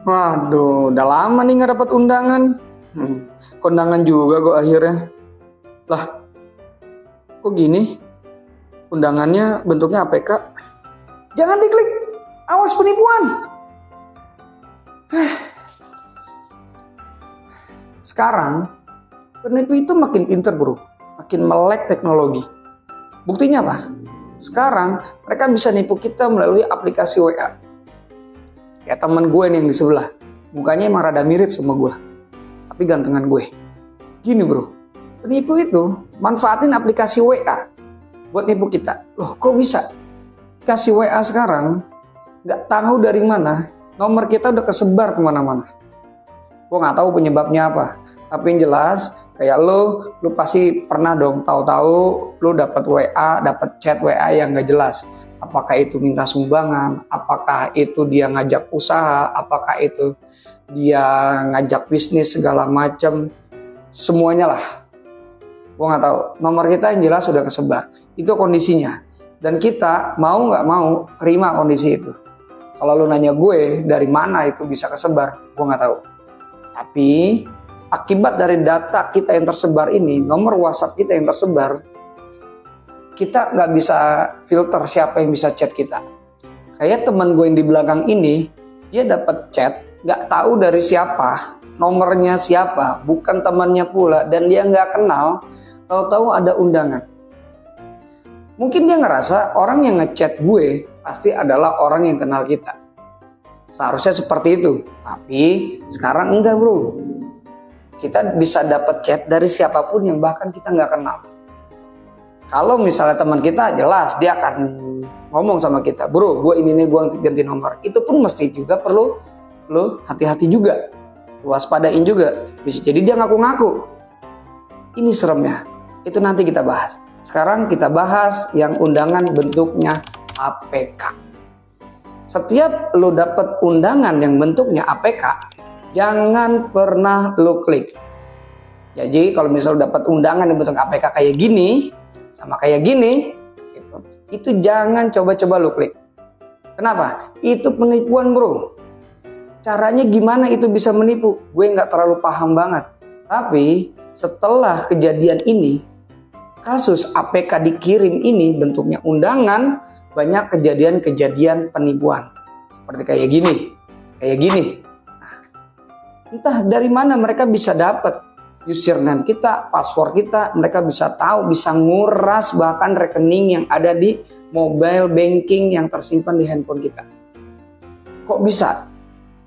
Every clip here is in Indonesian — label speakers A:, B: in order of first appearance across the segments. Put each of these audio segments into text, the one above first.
A: Waduh, udah lama nih nggak dapat undangan. Kondangan juga kok akhirnya. Lah, kok gini? Undangannya bentuknya APK. Jangan diklik, awas penipuan. Sekarang, penipu itu makin pinter bro, makin melek teknologi. Buktinya apa? Sekarang, mereka bisa nipu kita melalui aplikasi WA. Kayak temen gue nih yang di sebelah, mukanya emang rada mirip sama gue, tapi gantengan gue. Gini bro, penipu itu manfaatin aplikasi WA buat nipu kita. Loh kok bisa? Aplikasi WA sekarang nggak tahu dari mana nomor kita udah kesebar kemana-mana. Gue nggak tahu penyebabnya apa, tapi yang jelas kayak lu pasti pernah dong tahu-tahu lu dapat WA, dapat chat WA yang nggak jelas. Apakah itu minta sumbangan, apakah itu dia ngajak usaha, apakah itu dia ngajak bisnis segala macam, semuanya lah. Gua nggak tahu. Nomor kita yang jelas sudah kesebar. Itu kondisinya. Dan kita mau nggak mau terima kondisi itu. Kalau lu nanya gue dari mana itu bisa kesebar, gua nggak tahu. Tapi akibat dari data kita yang tersebar ini, nomor WhatsApp kita yang tersebar, kita nggak bisa filter siapa yang bisa chat kita. Kayak teman gue yang di belakang ini, dia dapat chat, nggak tahu dari siapa, nomornya siapa, bukan temannya pula, dan dia nggak kenal, tahu-tahu ada undangan. Mungkin dia ngerasa orang yang ngechat gue pasti adalah orang yang kenal kita. Seharusnya seperti itu, tapi sekarang enggak bro. Kita bisa dapat chat dari siapapun yang bahkan kita nggak kenal. Kalau misalnya teman kita jelas dia akan ngomong sama kita, bro, gue ini nih gue ganti nomor. Itu pun mesti juga perlu hati-hati juga, waspadain juga. Bisa jadi dia ngaku-ngaku. Ini seremnya. Itu nanti kita bahas. Sekarang kita bahas yang undangan bentuknya APK. Setiap lo dapet undangan yang bentuknya APK, jangan pernah lo klik. Jadi kalau misalnya lo dapet undangan yang bentuk APK kayak gini, sama kayak gini, itu jangan coba-coba lo klik. Kenapa? Itu penipuan bro. Caranya gimana itu bisa menipu? Gue nggak terlalu paham banget. Tapi setelah kejadian ini, kasus APK dikirim ini bentuknya undangan, banyak kejadian-kejadian penipuan. Seperti kayak gini. Nah, entah dari mana mereka bisa dapat username kita, password kita, mereka bisa tahu, bisa nguras bahkan rekening yang ada di mobile banking yang tersimpan di handphone kita. Kok bisa?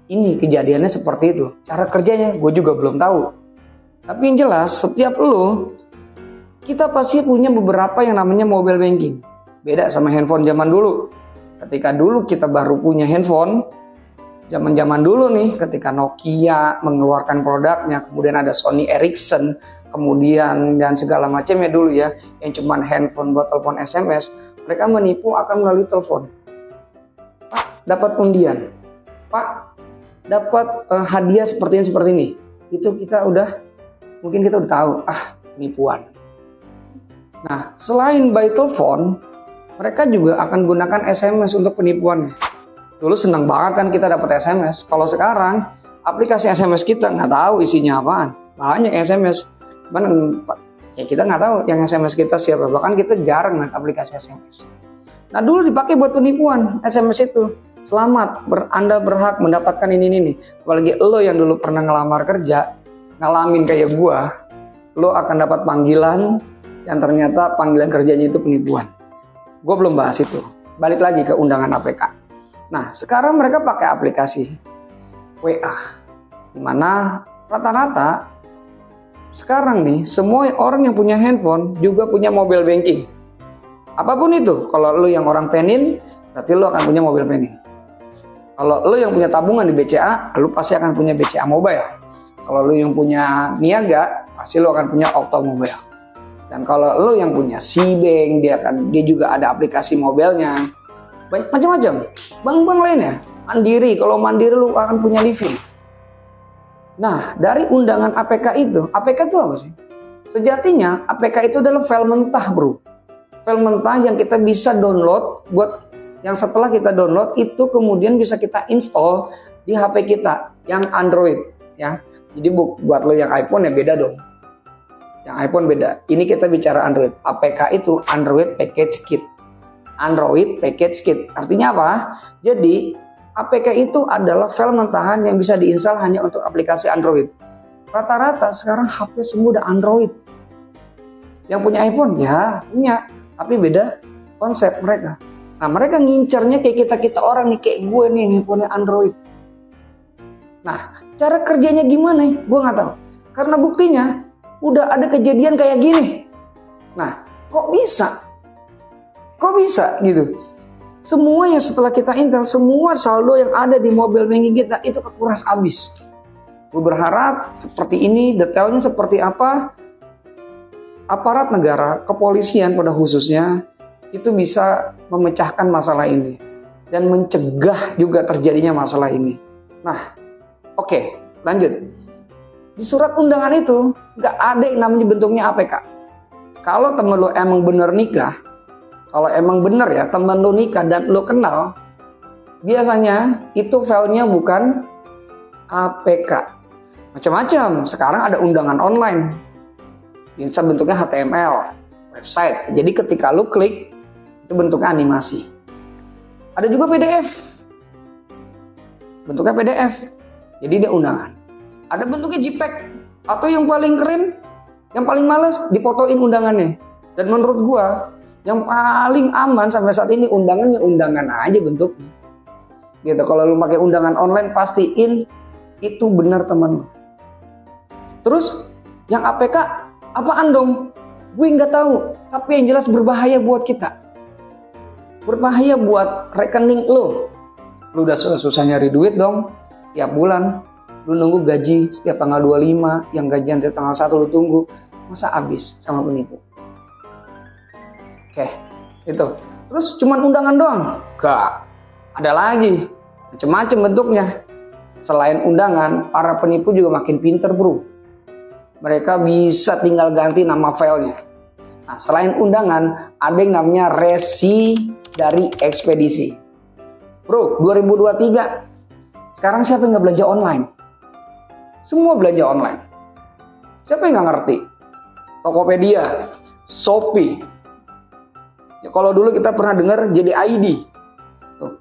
A: Ini kejadiannya seperti itu. Cara kerjanya gue juga belum tahu. Tapi yang jelas setiap kita pasti punya beberapa yang namanya mobile banking. Beda sama handphone zaman dulu. Ketika dulu kita baru punya handphone, zaman-zaman dulu nih ketika Nokia mengeluarkan produknya, kemudian ada Sony Ericsson, kemudian dan segala macamnya dulu ya, yang cuman handphone buat telepon SMS, mereka menipu akan melalui telepon. Pak, dapat undian. Pak, dapat hadiah seperti ini. Itu mungkin kita udah tahu, penipuan. Nah, selain by telepon, mereka juga akan gunakan SMS untuk penipuannya. Dulu senang banget kan kita dapat SMS. Kalau sekarang aplikasi SMS kita nggak tahu isinya apaan. Banyak SMS. Ya kita nggak tahu yang SMS kita siapa. Bahkan kita jarang lihat aplikasi SMS. Nah dulu dipakai buat penipuan SMS itu. Selamat, Anda berhak mendapatkan ini. Apalagi lo yang dulu pernah ngelamar kerja, ngalamin kayak gua, lo akan dapat panggilan yang ternyata panggilan kerjanya itu penipuan. Gue belum bahas itu. Balik lagi ke undangan APK. Nah, sekarang mereka pakai aplikasi WA, dimana rata-rata sekarang nih semua orang yang punya handphone juga punya mobile banking. Apapun itu, kalau lu yang orang penin, berarti lu akan punya mobile banking. Kalau lu yang punya tabungan di BCA, lu pasti akan punya BCA Mobile. Kalau lu yang punya Niaga, pasti lu akan punya Okto Mobile. Dan kalau lu yang punya Cbank, dia juga ada aplikasi mobilenya. Macam-macam, bank-bank lainnya. Mandiri, kalau Mandiri lu akan punya Livin. Nah, dari undangan APK itu apa sih? Sejatinya APK itu adalah file mentah bro. File mentah yang kita bisa download, yang setelah kita download itu kemudian bisa kita install di HP kita yang Android ya. Jadi buat lo yang iPhone ya beda dong. Yang iPhone beda. Ini kita bicara Android. APK itu Android Package Kit. Android Package Kit. Artinya apa? Jadi APK itu adalah file mentahan yang bisa diinstal hanya untuk aplikasi Android. Rata-rata sekarang HP semua udah Android. Yang punya iPhone ya punya, tapi beda konsep mereka. Nah mereka ngincernya kayak kita orang nih, kayak gue nih yang punya Android. Nah cara kerjanya gimana? Gue nggak tahu. Karena buktinya udah ada kejadian kayak gini. Nah kok bisa? Kok bisa gitu? Semuanya setelah kita intel, semua saldo yang ada di mobile banking kita itu kekuras habis. Gue berharap seperti ini, detailnya seperti apa, aparat negara, kepolisian pada khususnya, itu bisa memecahkan masalah ini. Dan mencegah juga terjadinya masalah ini. Nah, oke, lanjut. Di surat undangan itu, nggak ada yang namanya bentuknya APK. Kalau temen lo emang bener nikah, kalau emang bener ya temen lo nikah dan lo kenal, biasanya itu filenya bukan APK. Macam-macam. Sekarang ada undangan online. Bisa bentuknya HTML, website. Jadi ketika lu klik, itu bentuknya animasi. Ada juga PDF. Bentuknya PDF. Jadi dia undangan. Ada bentuknya JPEG. Atau yang paling keren, yang paling males, difotoin undangannya. Dan menurut gua, yang paling aman sampai saat ini undangannya undangan aja bentuknya. Gitu. Kalau lu pakai undangan online, pastiin itu benar teman lu. Terus yang APK apaan dong? Gue nggak tahu. Tapi yang jelas berbahaya buat kita. Berbahaya buat rekening lo. Lu udah susah nyari duit dong. Tiap bulan lu nunggu gaji setiap tanggal 25, yang gajian setiap tanggal 1 lu tunggu. Masa habis sama penipu? Oke, itu. Terus cuman undangan doang? Gak. Ada lagi. Macam-macam bentuknya. Selain undangan, para penipu juga makin pinter bro. Mereka bisa tinggal ganti nama filenya. Nah, selain undangan, ada yang namanya resi dari ekspedisi. Bro, 2023, sekarang siapa yang nggak belanja online? Semua belanja online. Siapa yang nggak ngerti? Tokopedia, Shopee. Ya, kalau dulu kita pernah dengar JDID. Tuh.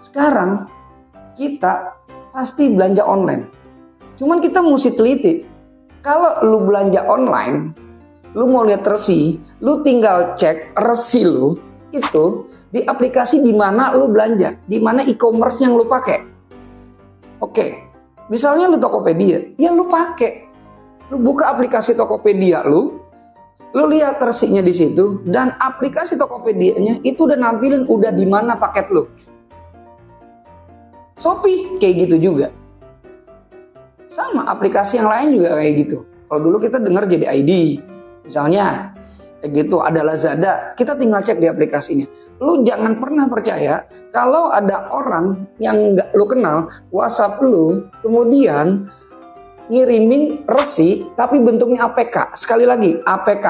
A: Sekarang kita pasti belanja online. Cuman kita mesti teliti. Kalau lu belanja online, lu mau lihat resi, lu tinggal cek resi lu itu di aplikasi di mana lu belanja, di mana e-commerce yang lu pakai. Oke, misalnya lu Tokopedia, ya lu pakai. Lu buka aplikasi Tokopedia lu lihat resinya di situ dan aplikasi Tokopedia-nya itu udah nampilin udah di mana paket lu. Shopee kayak gitu juga. Sama aplikasi yang lain juga kayak gitu. Kalau dulu kita dengar JDID, misalnya kayak gitu, ada Lazada, kita tinggal cek di aplikasinya. Lu jangan pernah percaya kalau ada orang yang nggak lu kenal WhatsApp lu, kemudian ngirimin resi tapi bentuknya APK. Sekali lagi APK.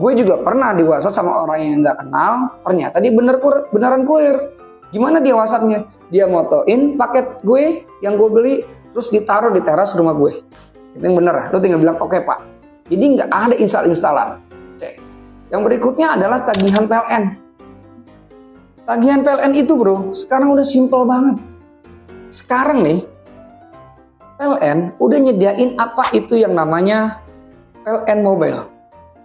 A: Gue juga pernah di WhatsApp sama orang yang nggak kenal, ternyata dia beneran kurir. Gimana dia WhatsAppnya? Dia motoin paket gue yang gue beli, terus ditaruh di teras rumah gue. Itu yang bener, lu tinggal bilang oke pak. Jadi nggak ada install-instalan. Oke. Yang berikutnya adalah tagihan PLN. Tagihan PLN itu bro, sekarang udah simple banget. Sekarang nih, PLN udah nyediain apa itu yang namanya PLN Mobile.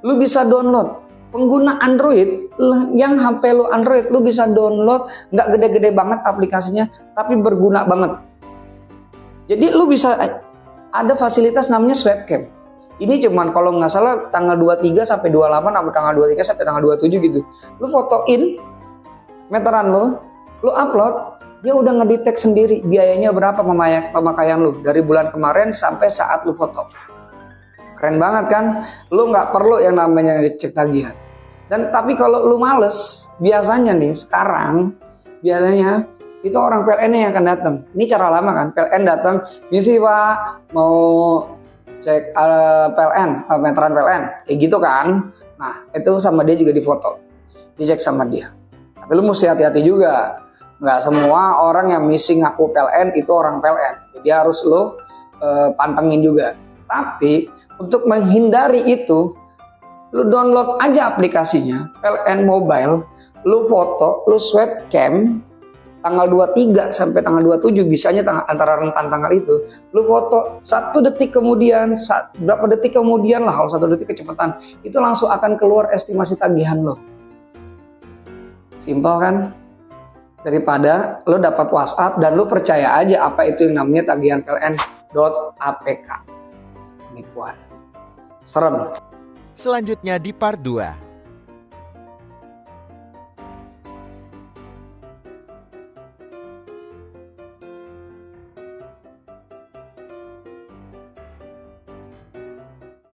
A: Lu bisa download. Pengguna Android, yang HP lu Android, lu bisa download, nggak gede-gede banget aplikasinya, tapi berguna banget. Jadi lu bisa ada fasilitas namanya Swapcam. Ini cuman kalau nggak salah tanggal 23 sampai 28 atau tanggal 23 sampai tanggal 27 gitu. Lu fotoin meteran lu upload, dia udah ngedetect sendiri biayanya berapa pemakaian lu dari bulan kemarin sampai saat lu foto. Keren banget kan? Lu nggak perlu yang namanya cek tagihan. Dan tapi kalau lu males, biasanya nih sekarang biasanya itu orang PLN yang akan datang. Ini cara lama kan? PLN datang, misi pak mau cek PLN, meteran PLN, kayak gitu kan? Nah itu sama dia juga difoto, dicek sama dia. Tapi lu mesti hati-hati juga. Nggak semua orang yang missing ngaku PLN itu orang PLN. Jadi harus lo pantengin juga. Tapi untuk menghindari itu, lo download aja aplikasinya PLN Mobile, lo foto, lo webcam tanggal 23 sampai tanggal 27, bisanya antara rentan tanggal itu, lu foto 1 detik kemudian, berapa detik kemudian lah, kalau 1 detik kecepatan, itu langsung akan keluar estimasi tagihan lo. Simpel kan? Daripada lo dapat WhatsApp dan lo percaya aja apa itu yang namanya tagihan PLN.apk. Penipuan. Serem.
B: Selanjutnya di part 2.